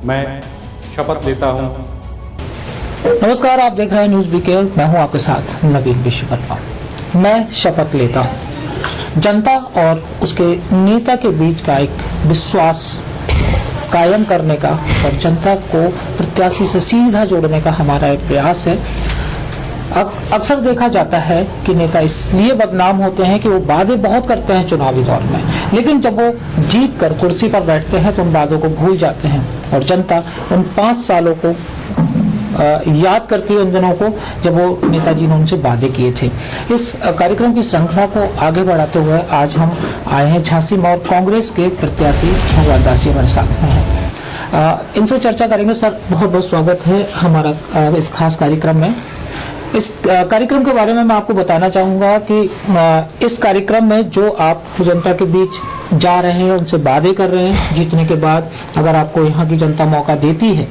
मैं शपथ लेता हूं। नमस्कार, आप देख रहे हैं न्यूज़ बीके। मैं हूं आपके साथ नवीन विश्वकर्मा। मैं शपथ लेता हूं जनता और उसके नेता के बीच का एक विश्वास कायम करने का और जनता को प्रत्याशी से सीधा जोड़ने का हमारा एक प्रयास है। अक्सर देखा जाता है कि नेता इसलिए बदनाम होते हैं कि वो वादे बहुत करते हैं चुनावी दौर में, लेकिन जब वो जीत कर कुर्सी पर बैठते हैं तो उन वादों को भूल जाते हैं और जनता उन 5 सालों को याद करती है, उन दिनों को जब वो नेताजी ने उनसे वादे किए थे। इस कार्यक्रम की श्रृंखला को आगे बढ़ाते हुए आज हम आए हैं झांसी में और कांग्रेस के प्रत्याशी भगवान दास जी हमारे साथ में हैं। इनसे चर्चा करेंगे। सर, बहुत बहुत स्वागत है हमारा इस खास कार्यक्रम में। इस कार्यक्रम के बारे में मैं आपको बताना चाहूँगा कि इस कार्यक्रम में जो आप जनता के बीच जा रहे हैं, उनसे वादे कर रहे हैं, जीतने के बाद अगर आपको यहाँ की जनता मौका देती है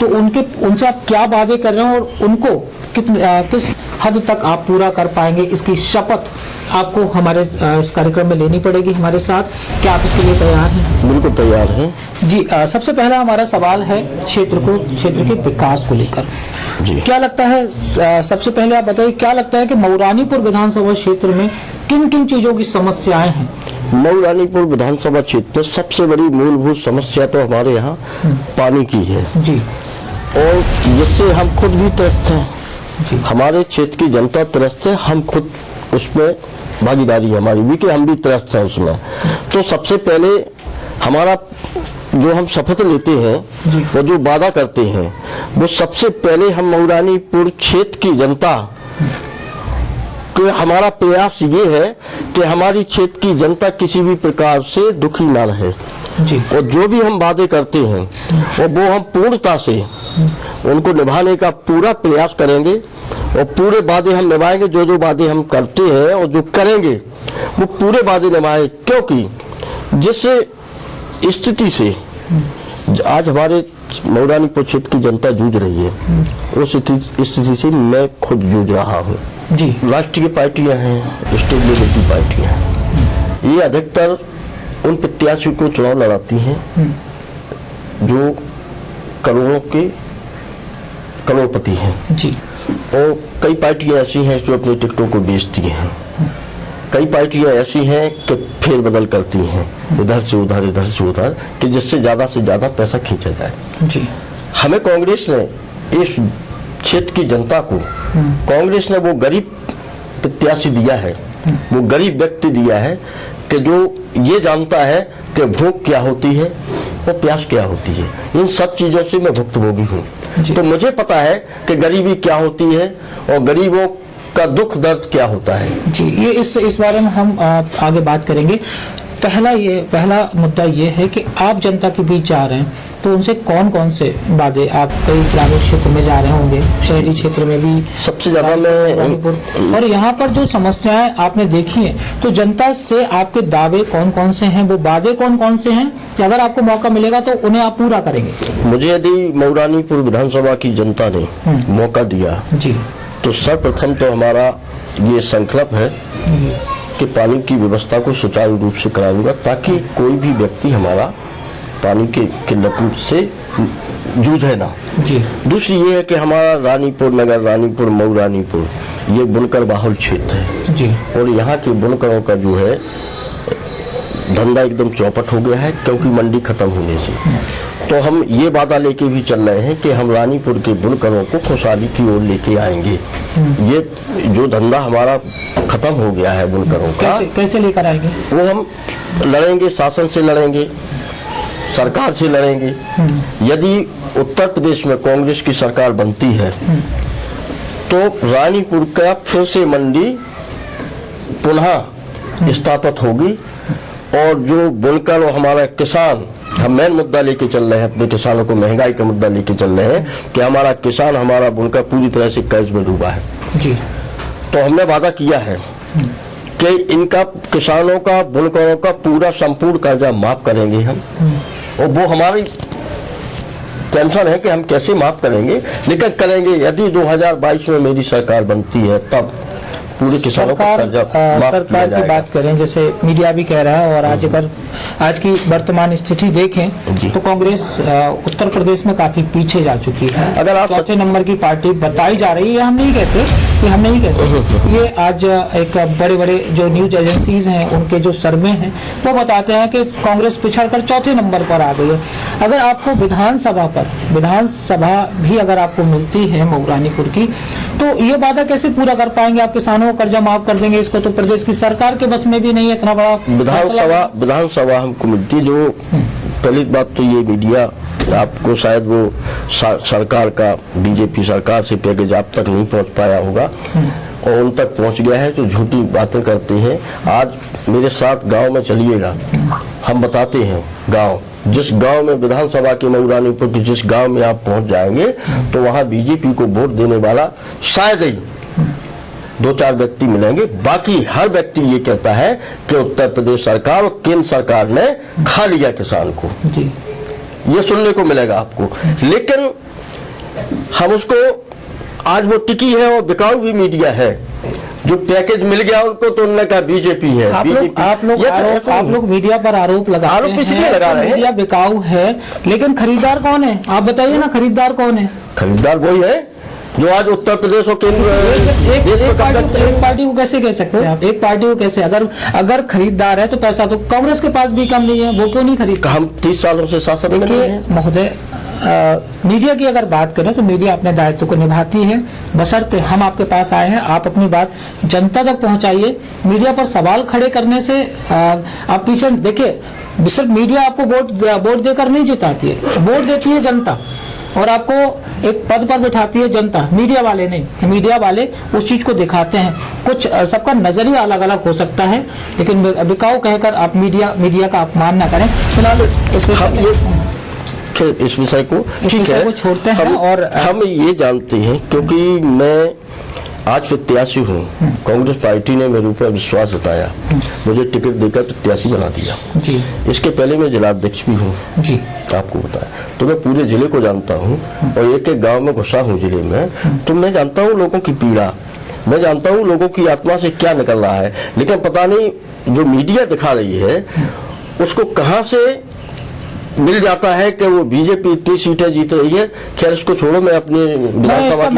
तो उनसे आप क्या वादे कर रहे हैं और उनको किस हद तक आप पूरा कर पाएंगे, इसकी शपथ आपको हमारे इस कार्यक्रम में लेनी पड़ेगी हमारे साथ। क्या आप इसके लिए तैयार हैं? बिल्कुल तैयार हैं जी। सबसे पहला हमारा सवाल है क्षेत्र के विकास को लेकर। क्या लगता है, सबसे पहले आप बताइए, क्या लगता है कि मऊरानीपुर विधानसभा क्षेत्र में किन किन चीजों की समस्याएं हैं? मऊरानीपुर विधानसभा क्षेत्र में सबसे बड़ी मूलभूत समस्या तो हमारे यहाँ पानी की है जी, और जिससे हम खुद भी त्रस्त हैं जी। हमारे क्षेत्र की जनता त्रस्त है, हम खुद उसमें भागीदारी है हमारी भी कि हम भी त्रस्त हैं उसमें। तो सबसे पहले हमारा जो हम शपथ लेते हैं वो जो वादा करते हैं, वो सबसे पहले हम मऊरानीपुर क्षेत्र की जनता कि हमारा प्रयास ये है कि हमारी क्षेत्र की जनता किसी भी प्रकार से दुखी ना रहे जी। और जो भी हम वादे करते हैं वो हम पूर्णता से उनको निभाने का पूरा प्रयास करेंगे और पूरे वादे हम निभाएंगे। जो जो वादे हम करते हैं और जो करेंगे वो पूरे वादे निभाएं, क्योंकि जिस स्थिति से आज हमारे मऊरानीपुर क्षेत्र की जनता जूझ रही है, उस स्थिति से मैं खुद जूझ रहा हूँ जी। राष्ट्रीय पार्टियां हैं, स्टेट लेवल की पार्टियां हैं, ये अधिकतर उन प्रत्याशियों को चुनाव लड़ाती हैं जो करोड़ों के करोड़पति हैं जी। और कई पार्टियां ऐसी हैं जो अपने टिकटों को बेचती हैं, कई पार्टियां ऐसी हैं कि फेरबदल करती हैं इधर से उधर कि जिससे ज्यादा से ज्यादा पैसा खींचा जाए जी। हमें कांग्रेस ने इस क्षेत्र की जनता को कांग्रेस ने वो गरीब प्रत्याशी दिया है, वो गरीब व्यक्ति दिया है कि जो ये जानता है कि भूख क्या होती है और प्यास क्या होती है। इन सब चीजों से मैं भुक्तभोगी हूँ, तो मुझे पता है कि गरीबी क्या होती है और गरीबों का दुख दर्द क्या होता है जी। ये इस बारे में हम आगे बात करेंगे। पहला मुद्दा ये है कि आप जनता के बीच जा रहे हैं तो उनसे कौन कौन से वादे, आप कई ग्रामीण क्षेत्र में जा रहे होंगे, शहरी क्षेत्र में भी सबसे ज्यादा मैं, और यहाँ पर जो समस्याएं आपने देखी हैं, तो जनता से आपके दावे कौन कौन से हैं, वो वादे कौन कौन से हैं कि अगर आपको मौका मिलेगा तो उन्हें आप पूरा करेंगे? मुझे यदि मऊरानीपुर विधानसभा की जनता ने मौका दिया जी, तो सर्वप्रथम तो हमारा ये संकल्प है कि पानी की व्यवस्था को सुचारू रूप से कराऊंगा ताकि कोई भी व्यक्ति हमारा पानी की किल्लत से जूझे ना जी। दूसरी ये है कि हमारा रानीपुर नगर, रानीपुर मऊरानीपुर ये बुनकर बाहुल क्षेत्र है जी, और यहाँ के बुनकरों का जो है धंधा एकदम चौपट हो गया है क्योंकि मंडी खत्म होने से। तो हम ये वादा लेके भी चल रहे हैं कि हम रानीपुर के बुनकरों को खुशहाली की ओर लेके आएंगे। ये जो धंधा हमारा खत्म हो गया है बुनकरों का, कैसे लेकर आएंगे? वो हम लड़ेंगे, शासन से लड़ेंगे, सरकार से लड़ेंगे। यदि उत्तर प्रदेश में कांग्रेस की सरकार बनती है तो रानीपुर का फिर से मंडी पुनः स्थापित होगी और जो बुनकर और हमारा किसान, हम मेन मुद्दा लेके चल रहे हैं, अपने किसानों को महंगाई का मुद्दा लेके चल रहे हैं कि हमारा किसान, हमारा बुनकर पूरी तरह से कर्ज में डूबा है जी। तो हमने वादा किया है कि इनका, किसानों का, बुनकरों का पूरा संपूर्ण कर्जा माफ करेंगे हम, और वो हमारी टेंशन है कि हम कैसे माफ करेंगे, लेकिन करेंगे। यदि 2022 में मेरी सरकार बनती है पूरे किसानों का कर्जा माफ किया सरकार की जाएगा। बात करें, जैसे मीडिया भी कह रहा है, और आज की वर्तमान स्थिति देखें तो कांग्रेस उत्तर प्रदेश में काफी पीछे जा चुकी है। अगर आप चौथे नंबर की पार्टी बताई जा रही है, हम नहीं कहते ये आज एक बड़े बड़े जो न्यूज एजेंसीज हैं उनके जो सर्वे हैं वो बताते हैं कि कांग्रेस पिछड़कर चौथे नंबर पर आ गई है। अगर आपको विधानसभा भी अगर आपको मिलती है मऊरानीपुर की, तो ये वादा कैसे पूरा कर पाएंगे? आप किसानों को कर्जा माफ कर देंगे, इसको तो प्रदेश की सरकार के बस में भी नहीं है इतना बड़ा विधानसभा हमको मिलती है। जो पहली बात तो ये मीडिया आपको शायद वो सरकार का बीजेपी सरकार से पैकेज आप तक नहीं पहुंच पाया होगा और उन तक पहुंच गया है, तो झूठी बातें करते हैं। आज मेरे साथ गांव में चलिएगा, हम बताते हैं गांव, जिस गांव में विधानसभा के मऊरानीपुर के जिस गांव में आप पहुंच जाएंगे तो वहां बीजेपी को वोट देने वाला शायद ही 2-4 व्यक्ति मिलेंगे। बाकी हर व्यक्ति ये कहता है कि उत्तर प्रदेश सरकार और केंद्र सरकार ने खा लिया किसान को जी। ये सुनने को मिलेगा आपको। लेकिन हम उसको, आज वो टिकी है और बिकाऊ भी मीडिया है। जो पैकेज मिल गया उनको तो उन्होंने कहा बीजेपी है। आप लोग मीडिया पर आरोप लगाते आरोप इसलिए लगा रहे हैं, मीडिया बिकाऊ है, लेकिन खरीदार कौन है? आप बताइए ना, खरीदार कौन है? खरीदार वही है जो आज उत्तर प्रदेश और केंद्र एक पार्टी को कैसे कह सकते हैं आप? एक पार्टी को कैसे? अगर खरीदार है तो पैसा तो कांग्रेस के पास भी कम नहीं है, वो क्यों नहीं खरीद? हम 30 सालों से शासन में हैं महोदय। मीडिया की अगर बात करें तो मीडिया अपने दायित्व को निभाती है, बशर्ते हम आपके पास आए हैं, आप अपनी बात जनता तक पहुंचाइए। मीडिया पर सवाल खड़े करने से आप पीछे देखिए, सिर्फ मीडिया आपको वोट देकर नहीं जिताती है, वोट देती है जनता, और आपको एक पद पर बिठाती है जनता, मीडिया वाले नहीं। मीडिया वाले उस चीज को दिखाते हैं, कुछ सबका नजरिया अलग अलग हो सकता है, लेकिन बिकाऊ कहकर आप मीडिया का अपमान ना करें। फिलहाल इस विषय को छोड़ते हैं और हम ये जानते हैं, क्योंकि मैं आज प्रत्याशी हूँ, कांग्रेस पार्टी ने मेरे ऊपर विश्वास जताया, मुझे टिकट देकर प्रत्याशी बना दिया जी। इसके पहले मैं जिलाध्यक्ष भी हूँ जी, आपको बताया, तो मैं पूरे जिले को जानता हूँ और एक एक गांव में घुसा हूँ जिले में, तो मैं जानता हूँ लोगों की पीड़ा, मैं जानता हूँ लोगों की आत्मा से क्या निकल रहा है। लेकिन पता नहीं जो मीडिया दिखा रही है उसको कहाँ से मिल जाता है कि वो बीजेपी इतनी सीटें जीत रही है। खैर इसको छोड़ो, मैं अपने इसका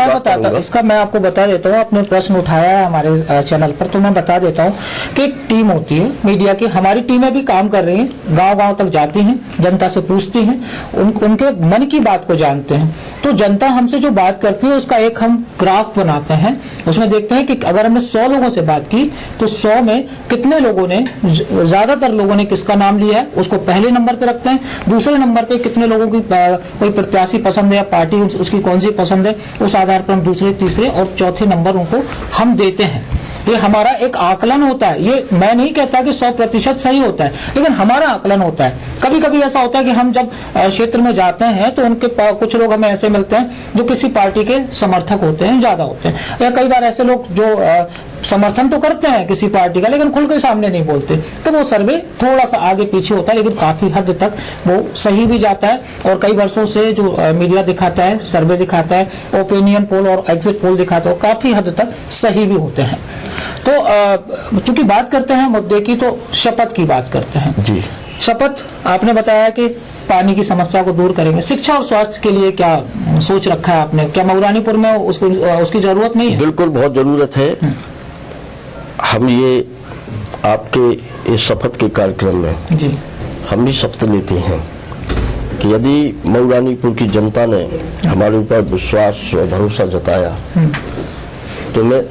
मैं आपको बता देता हूँ। आपने प्रश्न उठाया है हमारे चैनल पर, तो मैं बता देता हूँ कि एक टीम होती है मीडिया की, हमारी टीमें भी काम कर रही हैं, गांव-गांव तक जाती हैं, जनता से पूछती हैं, उनके मन की बात को जानते हैं। तो जनता हमसे जो बात करती है उसका एक हम ग्राफ बनाते हैं, उसमें देखते हैं कि अगर हमने 100 लोगों से बात की तो 100 में कितने लोगों ने, ज्यादातर लोगों ने किसका नाम लिया है उसको पहले नंबर पे रखते हैं, दूसरे नंबर पे कितने लोगों की कोई प्रत्याशी पसंद है या पार्टी उसकी कौन सी पसंद है, उस आधार पर हम दूसरे, तीसरे और चौथे नंबर उनको हम देते हैं। ये हमारा एक आकलन होता है। ये मैं नहीं कहता कि 100% सही होता है, लेकिन हमारा आकलन होता है। कभी कभी ऐसा होता है कि हम जब क्षेत्र में जाते हैं तो उनके कुछ लोग हमें ऐसे मिलते हैं जो किसी पार्टी के समर्थक होते हैं, ज्यादा होते हैं, या कई बार ऐसे लोग जो समर्थन तो करते हैं किसी पार्टी का लेकिन खुल के सामने नहीं बोलते, तो वो सर्वे थोड़ा सा आगे पीछे होता है, लेकिन काफी हद तक वो सही भी जाता है। और कई वर्षों से जो मीडिया दिखाता है, सर्वे दिखाता है, ओपिनियन पोल और एग्जिट पोल दिखाता है, काफी हद तक सही भी होते हैं। तो चूंकि बात करते हैं मुद्दे की, तो शपथ की बात करते हैं जी। शपथ आपने बताया कि पानी की समस्या को दूर करेंगे, शिक्षा और स्वास्थ्य के लिए क्या सोच रखा है आपने? क्या मऊरानीपुर में उसकी जरूरत नहीं है? बिल्कुल बहुत जरूरत है। हम ये आपके इस शपथ के कार्यक्रम में जी हम भी शपथ लेते हैं कि यदि मऊरानीपुर की जनता ने हमारे ऊपर विश्वास और भरोसा जताया तो मैं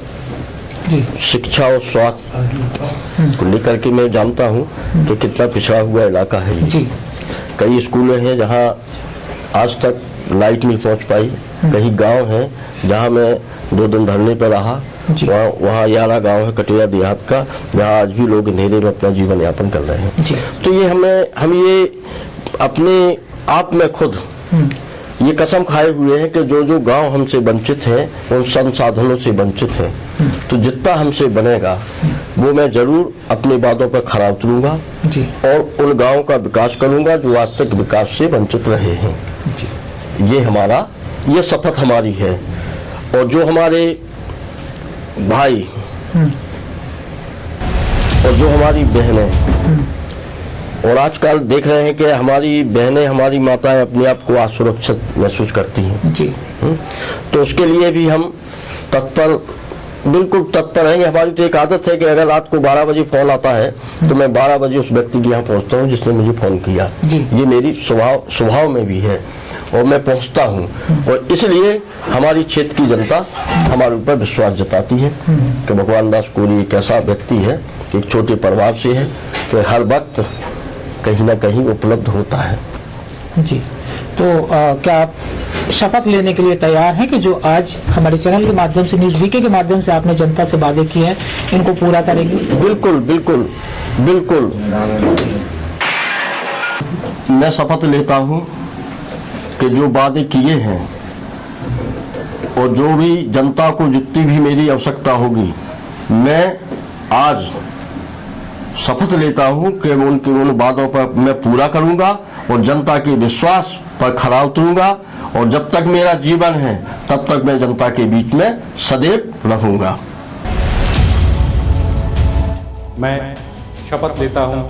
शिक्षा और स्वास्थ्य को लेकर के मैं जानता हूँ कि कितना पिछड़ा हुआ इलाका है जी। कई स्कूलें हैं जहाँ आज तक लाइट नहीं पहुँच पाई, कई गांव हैं जहाँ मैं 2 दिन धरने पर रहा, वहाँ यारा गांव है कटिया देहात का, जहाँ आज भी लोग अंधेरे में अपना जीवन यापन कर रहे हैं। तो ये हम ये अपने आप में खुद ये कसम खाए हुए हैं कि जो गांव हमसे वंचित हैं, उन संसाधनों से वंचित हैं, तो जितना हमसे बनेगा वो मैं जरूर अपने वादों पर खरा उतरूंगा और उन गांवों का विकास करूंगा जो आज तक विकास से वंचित रहे हैं। ये शपथ हमारी है। और जो हमारे भाई और जो हमारी बहनें, और आजकल देख रहे हैं कि हमारी बहनें, हमारी माताएं अपने आप को असुरक्षित महसूस करती हैं जी। तो उसके लिए भी हम तत्पर, बिल्कुल तत्पर रहेंगे। हमारी तो एक आदत है कि अगर रात को 12 बजे फोन आता है तो मैं 12 बजे उस व्यक्ति के यहाँ पहुँचता हूँ जिसने मुझे फोन किया। ये मेरी स्वभाव में भी है और मैं पहुँचता हूँ। और इसलिए हमारी क्षेत्र की जनता हमारे ऊपर विश्वास जताती है कि भगवान दास कोरी एक ऐसा व्यक्ति है, एक छोटे परिवार से है कि हर वक्त कहीं ना कहीं उपलब्ध होता है। जी। तो क्या आप शपथ लेने के लिए तैयार हैं कि जो आज हमारे चैनल के माध्यम से, न्यूज़ वीके के माध्यम से आपने जनता से वादे किए हैं, इनको पूरा करेंगे? बिल्कुल बिल्कुल बिल्कुल। मैं शपथ लेता हूं कि जो वादे किए हैं और जो भी जनता को जितनी भी मेरी आवश्यकता होगी, मैं आज शपथ लेता हूं कि उन वादों पर मैं पूरा करूंगा और जनता के विश्वास पर खरा उतरूंगा। और जब तक मेरा जीवन है तब तक मैं जनता के बीच में सदैव रहूंगा। मैं शपथ लेता हूं